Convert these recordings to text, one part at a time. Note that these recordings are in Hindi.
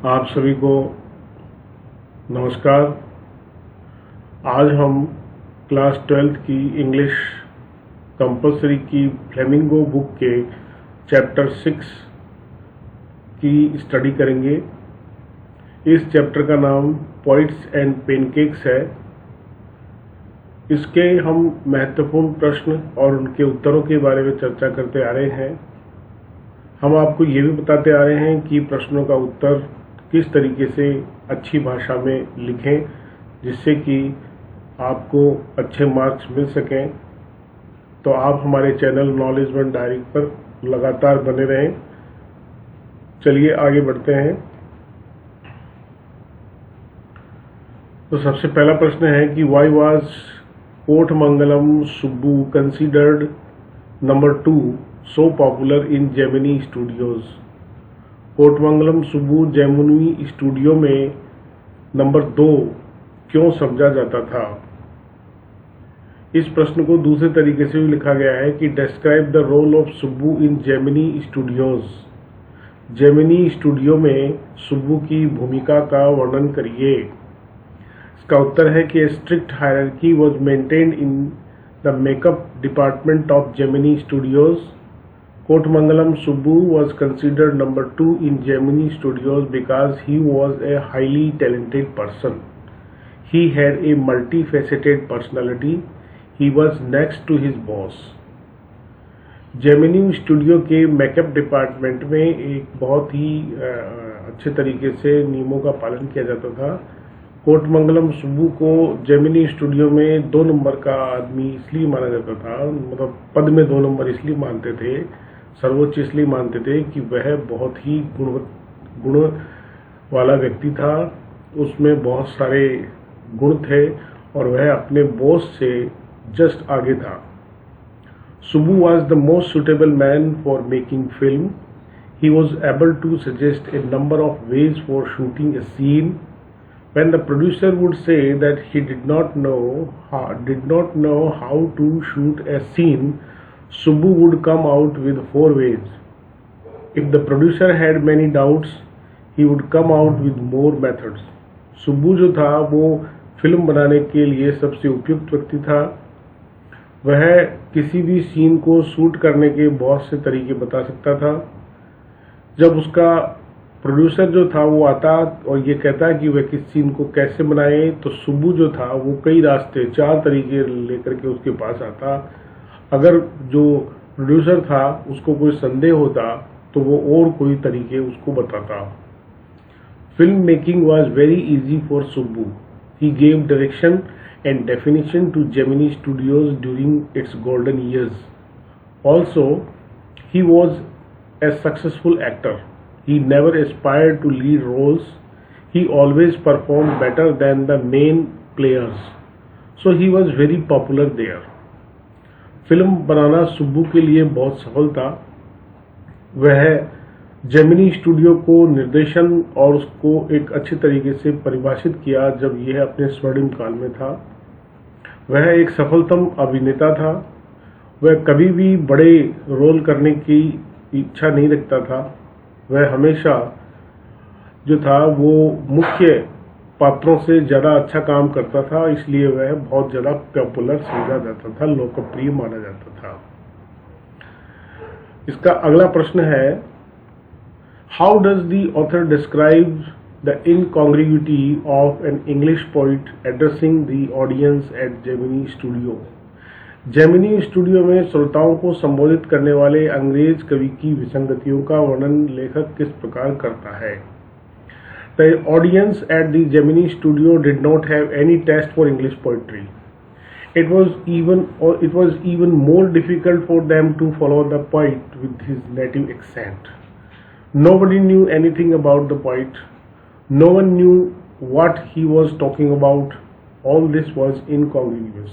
आप सभी को नमस्कार। आज हम क्लास 12th की इंग्लिश कंपलसरी की फ्लेमिंगो बुक के चैप्टर 6 की स्टडी करेंगे। इस चैप्टर का नाम पोइट्स एंड पेनकेक्स है। इसके हम महत्वपूर्ण प्रश्न और उनके उत्तरों के बारे में चर्चा करते आ रहे हैं। हम आपको ये भी बताते आ रहे हैं कि प्रश्नों का उत्तर किस तरीके से अच्छी भाषा में लिखें जिससे कि आपको अच्छे मार्क्स मिल सकें। तो आप हमारे चैनल नॉलेज वन डायरी पर लगातार बने रहें। चलिए आगे बढ़ते हैं। तो सबसे पहला प्रश्न है कि why was Kothamangalam Subbu considered number 2 so popular in Gemini Studios. Kothamangalam Subbu Gemini studio में नंबर 2 क्यों समझा जाता था। इस प्रश्न को दूसरे तरीके से भी लिखा गया है कि describe the role of Subbu in Gemini studios. Gemini studio में सुब्बू की भूमिका का वर्णन करिए। इसका उत्तर है कि strict hierarchy was maintained in the makeup department of Gemini studios. Kotmangalam Subbu was considered number 2 in Gemini Studios because he was a highly talented person. He had a multifaceted personality. He was next to his boss. Gemini Studio के मेकअप डिपार्टमेंट में एक बहुत ही अच्छे तरीके से नियमों का पालन किया जाता था। कोटमंगलम सुब्बू को जेमिनी स्टूडियो में 2 नंबर का आदमी इसलिए माना जाता था, मतलब पद में 2 नंबर इसलिए मानते थे, सर्वोच्च इसलिए मानते थे कि वह बहुत ही गुण वाला व्यक्ति था। उसमें बहुत सारे गुण थे और वह अपने बॉस से जस्ट आगे था। Subbu was the most suitable man for making film. He was able to suggest a number of ways for shooting a scene. When the producer would say that he did not know how to shoot a scene, Subbu would come out with 4 ways. If the producer had many doubts, he would come out with more methods. Subbu जो था वो फिल्म बनाने के लिए सबसे उपयुक्त व्यक्ति था। वह किसी भी सीन को शूट करने के बहुत से तरीके बता सकता था। जब उसका प्रोड्यूसर जो था वो आता और ये कहता कि वह किस सीन को कैसे बनाए, तो सुब्बू जो था वो कई रास्ते 4 तरीके लेकर के उसके पास आता। अगर जो प्रोड्यूसर था उसको कोई संदेह होता तो वो और कोई तरीके उसको बताता। Film making was very easy for Subbu. He gave direction and definition to Gemini studios during its golden years. Also he was a successful actor. He never aspired to lead roles. He always performed better than the main players. So he was very popular there. Film बनाना सुब्बू के लिए बहुत सफल था। वह जेमिनी स्टूडियो को निर्देशन और उसको एक अच्छे तरीके से परिभाषित किया जब यह अपने स्वर्णिम काल में था। वह एक सफलतम अभिनेता था। वह कभी भी बड़े रोल करने की इच्छा नहीं रखता था। वह हमेशा जो था वो मुख्य पात्रों से ज़्यादा अच्छा काम करता था, इसलिए वह बहुत ज़्यादा पॉपुलर समझा जाता था, लोकप्रिय माना जाता था। इसका अगला प्रश्न है, how does the author describe the incongruity of an English poet addressing the audience at Gemini Studio. Gemini studio में श्रोताओं को संबोधित करने वाले अंग्रेज कवि की विसंगतियों का वर्णन लेखक किस प्रकार करता है। The audience at the Gemini studio did not have any taste for English poetry. It was even more difficult for them to follow the poet with his native accent. Nobody knew anything about the poet. No one knew what he was talking about. All this was incongruous.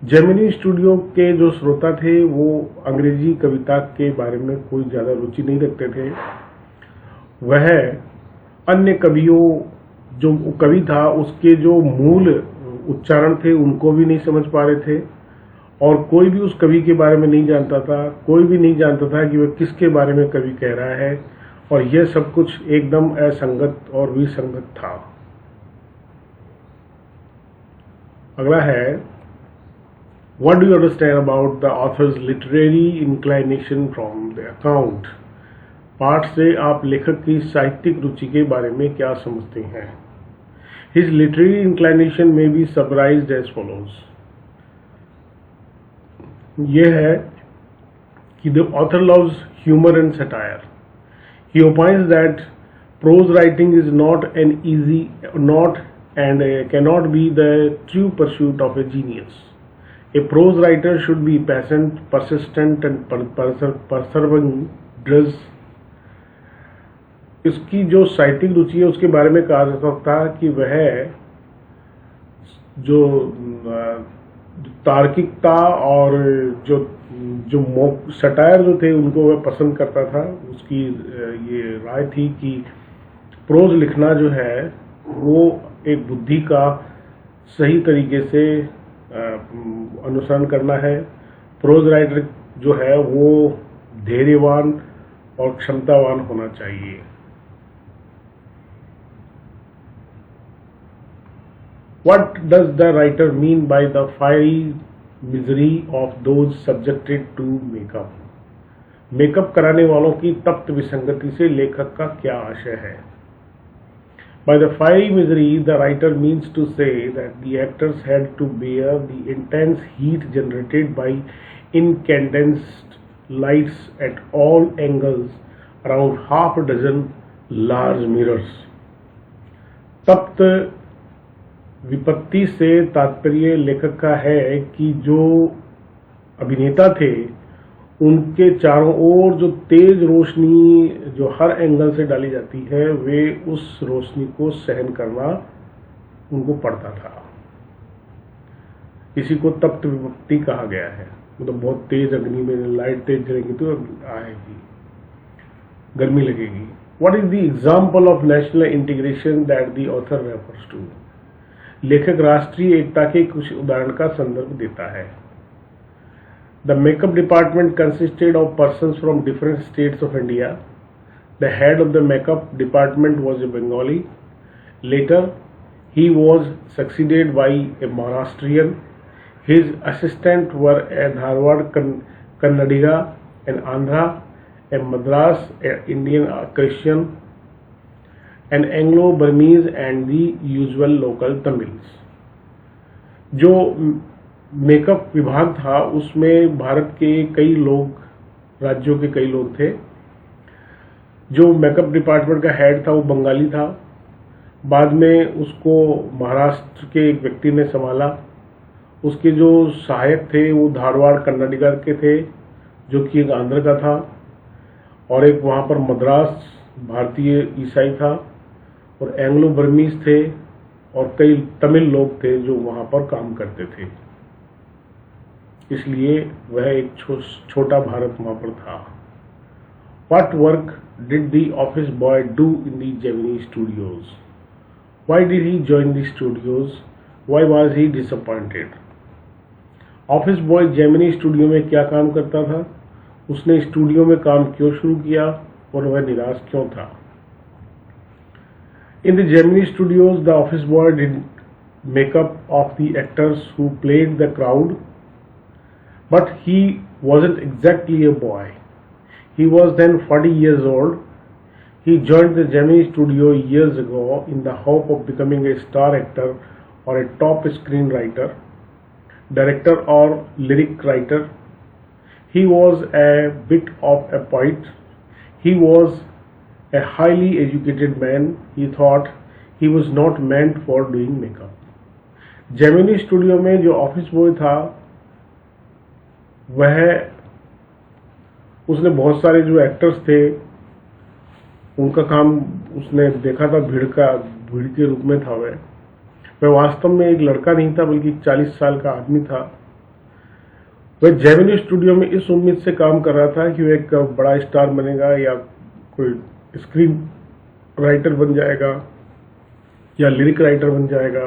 Gemini studio के जो श्रोता थे वो अंग्रेजी कविता के बारे में कोई ज़्यादा रुचि नहीं रखते थे। वह अन्य कवियों जो कवि था उसके जो मूल उच्चारण थे उनको भी नहीं समझ पा रहे थे और कोई भी उस कवि के बारे में नहीं जानता था। कोई भी नहीं जानता था कि वह किसके बारे में कवि कह रहा है और यह सब कुछ एकदम असंगत और विसंगत था। अगला है, What do you understand about the author's literary inclination from the account? पाठ से आप लेखक की साहित्यिक रुचि के बारे में क्या समझते हैं? His literary inclination may be summarized as follows. यह है कि the author loves humor and satire. He opines that prose writing is not cannot be the true pursuit of a genius. A prose writer should be patient, persistent and perseverance. इसकी जो साहित्यिक रुचि है उसके बारे में कहा जा सकता है कि वह जो तार्किकता और जो सटायर जो थे उनको वह पसंद करता था। उसकी ये राय थी कि प्रोज लिखना जो है वो एक बुद्धि का सही तरीके से अनुसरण करना है। प्रोज राइटर जो है वो धैर्यवान और क्षमतावान होना चाहिए। What does the writer mean by the fiery misery of those subjected to makeup? Makeup कराने वालों की तप्त विसंगति से लेखक का क्या आशय है? By the fiery misery, the writer means to say that the actors had to bear the intense heat generated by incandescent lights at all angles around half a dozen large mirrors. तप्त विपत्ति से तात्पर्य लेखक का है कि जो अभिनेता थे उनके चारों ओर जो तेज रोशनी जो हर एंगल से डाली जाती है वे उस रोशनी को सहन करना उनको पड़ता था। इसी को तप्त विपत्ति कहा गया है। मतलब बहुत तेज अग्नि में लाइट तेज जलेगी तो आएगी, गर्मी लगेगी। What is the example of national integration that the author refers to? लेखक राष्ट्रीय एकता के कुछ उदाहरण का संदर्भ देता है। The makeup department consisted of persons from different states of India. The head of the makeup department was a Bengali. Later, he was succeeded by a Maharashtrian. His assistants were a Dharwad Kannadiga, an Andhra, a Madras, an Indian Christian, an Anglo-Burmese and the usual local Tamils. जो मेकअप विभाग था उसमें भारत के कई लोग, राज्यों के कई लोग थे। जो मेकअप डिपार्टमेंट का हेड था वो बंगाली था। बाद में उसको महाराष्ट्र के एक व्यक्ति ने संभाला। उसके जो सहायक थे वो धारवाड़ कर्नाटका के थे जो कि एक आंध्र का था, और एक वहाँ पर मद्रास भारतीय ईसाई था, और एंग्लो बर्मीज थे, और कई तमिल लोग थे जो वहाँ पर काम करते थे। इसलिए वह एक छोटा भारत वहाँ पर था। What work did the office boy do in the Gemini studios? Why did he join the studios? Why was he disappointed? Office boy Gemini studio में क्या काम करता था? उसने स्टूडियो में काम क्यों शुरू किया और वह निराश क्यों था? In the Gemini studios, the office boy did makeup of the actors who played the crowd, but he wasn't exactly a boy. He was then 40 years old. He joined the Gemini studio years ago in the hope of becoming a star actor or a top screenwriter, director or lyric writer. He was a bit of a poet. He was a highly educated man. He thought he was not meant for doing makeup. Gemini studio में जो ऑफिस बॉय था वह उसने बहुत सारे जो एक्टर्स थे उनका काम उसने देखा था, भीड़ के रूप में था। वह वास्तव में एक लड़का नहीं था बल्कि 40 साल का आदमी था। वह जेमिनी स्टूडियो में इस उम्मीद से काम कर रहा था कि वह एक बड़ा स्टार बनेगा या कोई स्क्रीन राइटर बन जाएगा या लिरिक राइटर बन जाएगा।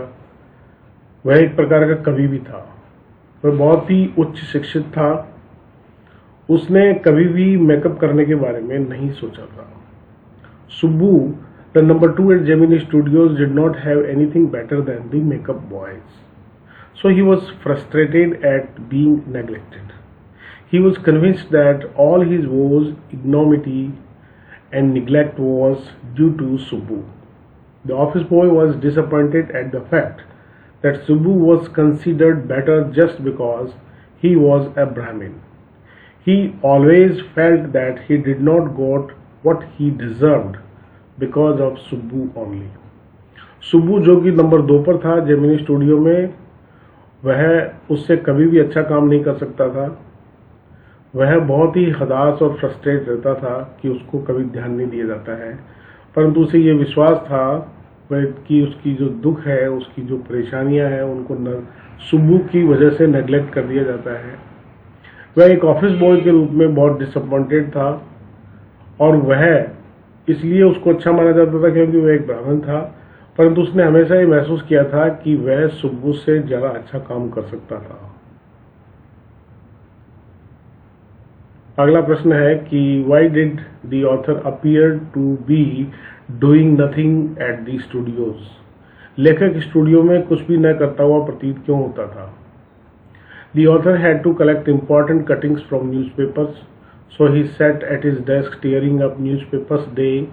वह एक प्रकार का कवि भी था। वह बहुत ही उच्च शिक्षित था। उसने कभी भी मेकअप करने के बारे में नहीं सोचा था। Subbu, the number two at Gemini Studios, did not have anything better than the makeup boys. So he was frustrated at being neglected. He was convinced that all his woes, ignominy, and neglect was due to Subbu. The office boy was disappointed at the fact that Subbu was considered better just because he was a Brahmin. He always felt that he did not got what he deserved because of Subbu only. Subbu जो कि नंबर 2 पर था जेमिनी स्टूडियो में, वह उससे कभी भी अच्छा काम नहीं कर सकता था। वह बहुत ही हताश और फ्रस्ट्रेट रहता था कि उसको कभी ध्यान नहीं दिया जाता है, परंतु उसे ये विश्वास था कि उसकी जो दुख है, उसकी जो परेशानियां हैं, उनको सुब्बू की वजह से नेग्लेक्ट कर दिया जाता है। वह एक ऑफिस बॉय के रूप में बहुत डिसअपॉइंटेड था और वह इसलिए उसको अच्छा माना जाता था क्योंकि वह एक ब्राह्मण था, परंतु उसने हमेशा ये महसूस किया था कि वह सुब्बू से ज़्यादा अच्छा काम कर सकता था। अगला प्रश्न है कि why did the author appear to be doing nothing at the studios. लेखक स्टूडियो में कुछ भी न करता हुआ प्रतीत क्यों होता था? The author had to collect important cuttings from newspapers, so he sat at his desk tearing up newspapers day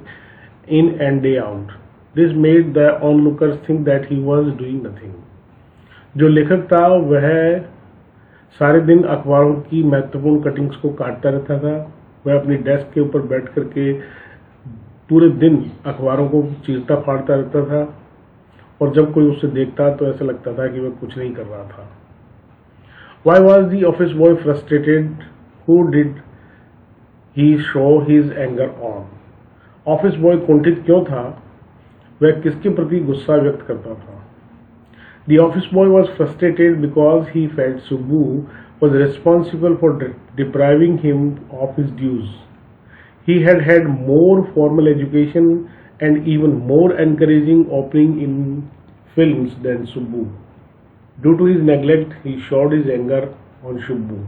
in and day out. This made the onlookers think that he was doing nothing. जो लेखक था वह सारे दिन अखबारों की महत्वपूर्ण कटिंग्स को काटता रहता था। वह अपनी डेस्क के ऊपर बैठ करके पूरे दिन अखबारों को चीरता फाड़ता रहता था और जब कोई उसे देखता तो ऐसा लगता था कि वह कुछ नहीं कर रहा था। Why was the office boy frustrated? Who did he show his anger on? Office boy कुंठित क्यों था? वह किसके प्रति गुस्सा व्यक्त करता था? The office boy was frustrated because he felt Subbu was responsible for depriving him of his dues. He had had more formal education and even more encouraging opening in films than Subbu. Due to his neglect, he showed his anger on Subbu.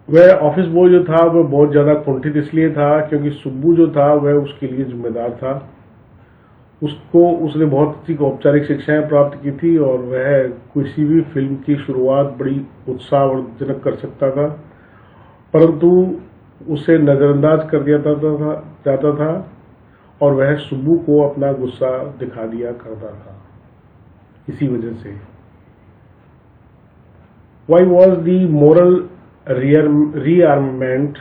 वह ऑफिस बॉय जो था वह बहुत ज़्यादा कुंठित इसलिए था क्योंकि सुब्बू जो था वह उसके लिए जिम्मेदार था। उसने बहुत सी औपचारिक शिक्षाएं प्राप्त की थी और वह किसी भी फिल्म की शुरुआत बड़ी उत्साहवर्धक कर सकता था, परंतु उसे नज़रअंदाज कर दिया जाता था और वह सुब्बू को अपना गुस्सा दिखा दिया करता था। इसी वजह से Why was the moral rearmament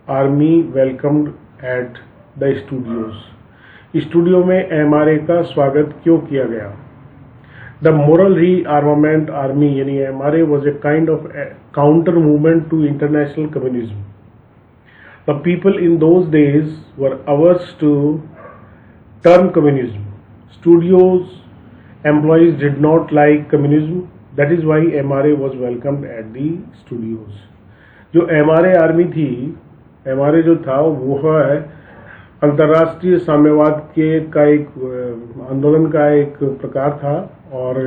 army welcomed at the studios? Studio में MRA का स्वागत क्यों किया गया? The moral rearmament army यानी MRA was a kind of a counter movement to international communism. The people in those days were averse to term communism. Studios employees did not like communism. That is why MRA was welcomed at the studios. जो MRA आर्मी थी, MRA जो था वो है अंतर्राष्ट्रीय साम्यवाद का एक आंदोलन का एक प्रकार था और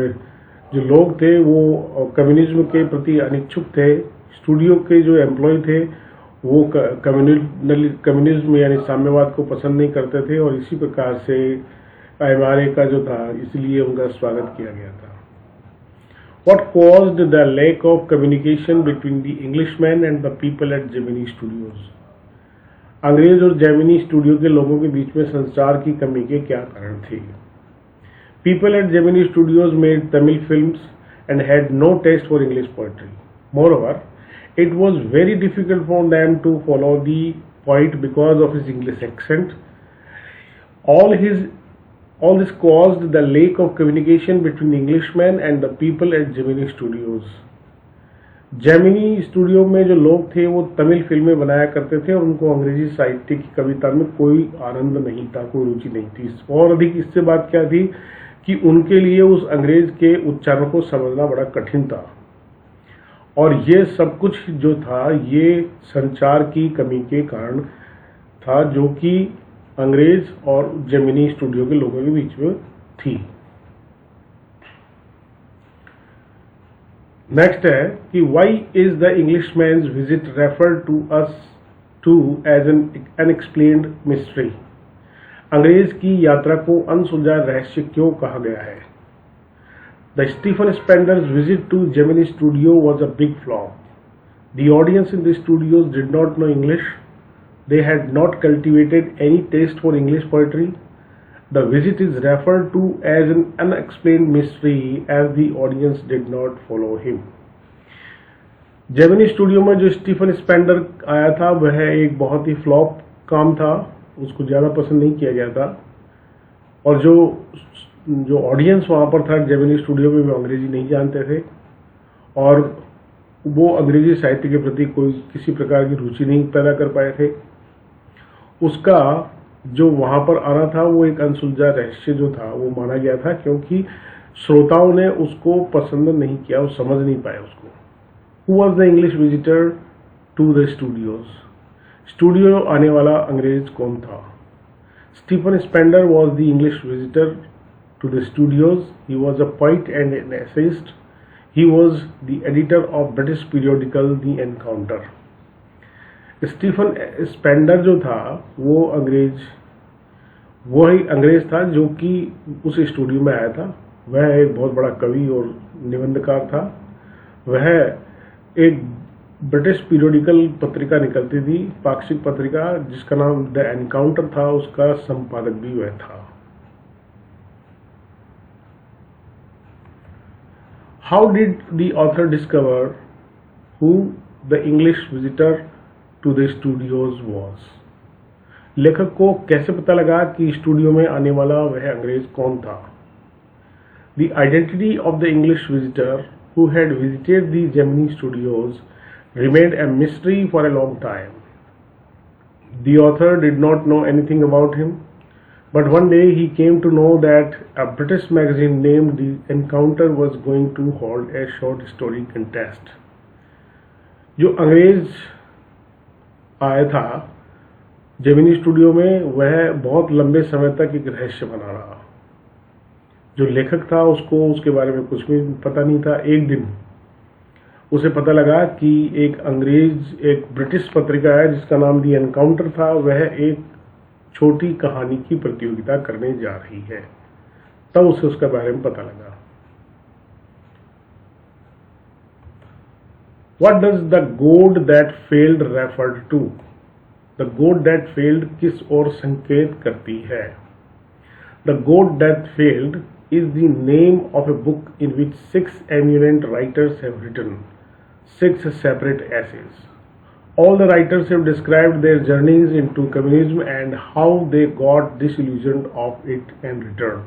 जो लोग थे वो कम्युनिज्म के प्रति अनिच्छुक थे। स्टूडियो के जो एम्प्लॉय थे वो कम्युनिज्म यानी साम्यवाद को पसंद नहीं करते थे और इसी प्रकार से MRA का जो था इसलिए उनका स्वागत किया गया था। What caused the lack of communication between the Englishmen and the people at Gemini Studios? अंग्रेज और जेमिनी स्टूडियो के लोगों के बीच में संचार की कमी के क्या कारण थे? People at Gemini Studios made Tamil films and had no taste for English poetry. Moreover, it was very difficult for them to follow the poet because of his English accent. All this caused the lack of communication between the Englishmen and the people at Gemini Studios. Gemini studio में जो लोग थे वो तमिल फिल्में बनाया करते थे और उनको अंग्रेजी साहित्य की कविता में कोई आनंद नहीं था, कोई रुचि नहीं थी। और अधिक इससे बात क्या थी कि उनके लिए उस अंग्रेज के उच्चारण को समझना बड़ा कठिन था और ये सब कुछ जो था ये संचार की कमी के कारण था जो कि अंग्रेज और जेमिनी स्टूडियो के लोगों के बीच में थी। नेक्स्ट है कि why is the Englishman's visit referred to us to as an unexplained mystery. अंग्रेज की यात्रा को अनसुलझा रहस्य क्यों कहा गया है? The Stephen Spender's visit to Gemini Studio was a big flop. The audience in the studios did not know English. They had not cultivated any taste for English poetry. The visit is referred to as an unexplained mystery as the audience did not follow him. Gemini studio में जो स्टीफन स्पेंडर आया था वह एक बहुत ही फ्लॉप काम था, उसको ज़्यादा पसंद नहीं किया गया था और जो ऑडियंस वहाँ पर था जेमिनी स्टूडियो में वो अंग्रेजी नहीं जानते थे और वो अंग्रेजी साहित्य के प्रति कोई किसी प्रकार की रुचि नहीं पैदा कर पाए थे। उसका जो वहाँ पर आना था वो एक अनसुलझा रहस्य जो था वो माना गया था क्योंकि श्रोताओं ने उसको पसंद नहीं किया, वो समझ नहीं पाए उसको। Who was the English visitor to the studios? Studio आने वाला अंग्रेज कौन था? Stephen Spender was the English visitor to the studios. He was a poet and an essayist. He was the editor of British periodical The Encounter. Stephen Spender जो था वो वही अंग्रेज था जो कि उस स्टूडियो में आया था। वह एक बहुत बड़ा कवि और निबंधकार था। वह एक ब्रिटिश पीरियोडिकल पत्रिका निकलती थी, पाक्षिक पत्रिका जिसका नाम द एनकाउंटर था, उसका संपादक भी वह था। How did the author discover who the English visitor to the studios was? लेखक को कैसे पता लगा कि स्टूडियो में आने वाला वह अंग्रेज कौन था? The identity of the English visitor who had visited the Gemini Studios remained a mystery for a long time. The author did not know anything about him, but one day he came to know that a British magazine named The Encounter was going to hold a short story contest. जो अंग्रेज आया था जेमिनी स्टूडियो में वह बहुत लंबे समय तक एक रहस्य बना रहा। जो लेखक था उसको उसके बारे में कुछ भी पता नहीं था। एक दिन उसे पता लगा कि एक ब्रिटिश पत्रिका है जिसका नाम दी एनकाउंटर था, वह एक छोटी कहानी की प्रतियोगिता करने जा रही है। तब उसे उसके बारे में पता लगा। What does the goad that failed refer to? The goad that failed किस ओर संकेत करती है? The goad that failed is the name of a book in which 6 eminent writers have written 6 separate essays. All the writers have described their journeys into communism and how they got disillusioned of it and returned.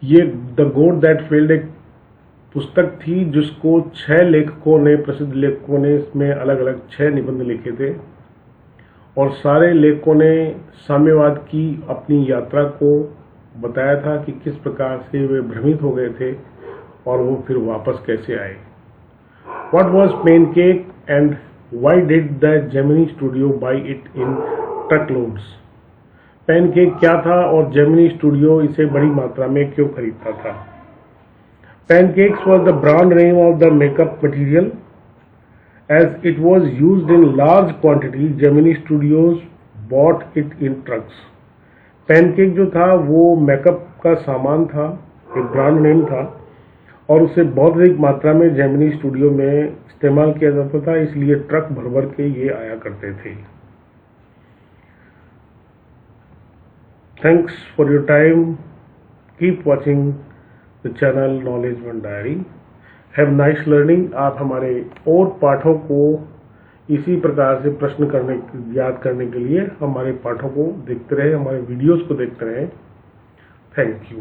ये The Goat That Failed एक पुस्तक थी जिसको 6 लेखकों ने, प्रसिद्ध लेखकों ने इसमें अलग अलग 6 निबंध लिखे थे और सारे लेखकों ने साम्यवाद की अपनी यात्रा को बताया था कि किस प्रकार से वे भ्रमित हो गए थे और वो फिर वापस कैसे आए। What was Pancake and why did the Gemini Studio buy it in truckloads? Pancake क्या था और Gemini Studio इसे बड़ी मात्रा में क्यों खरीदता था? Pancakes was the brand name of the makeup material. As it was used in large quantity, Gemini Studios bought it in trucks. Pancake जो था वो मेकअप का सामान था, एक ब्रांड नेम था और उसे बहुत अधिक मात्रा में जेमिनी स्टूडियो में इस्तेमाल किया जाता था, इसलिए ट्रक भर भर के ये आया करते थे। Thanks for your time. Keep watching the channel knowledge one diary. Have nice learning. आप हमारे और पाठों को इसी प्रकार से प्रश्न याद करने के लिए हमारे पाठों को देखते रहे, हमारे वीडियोस को देखते रहे। Thank you.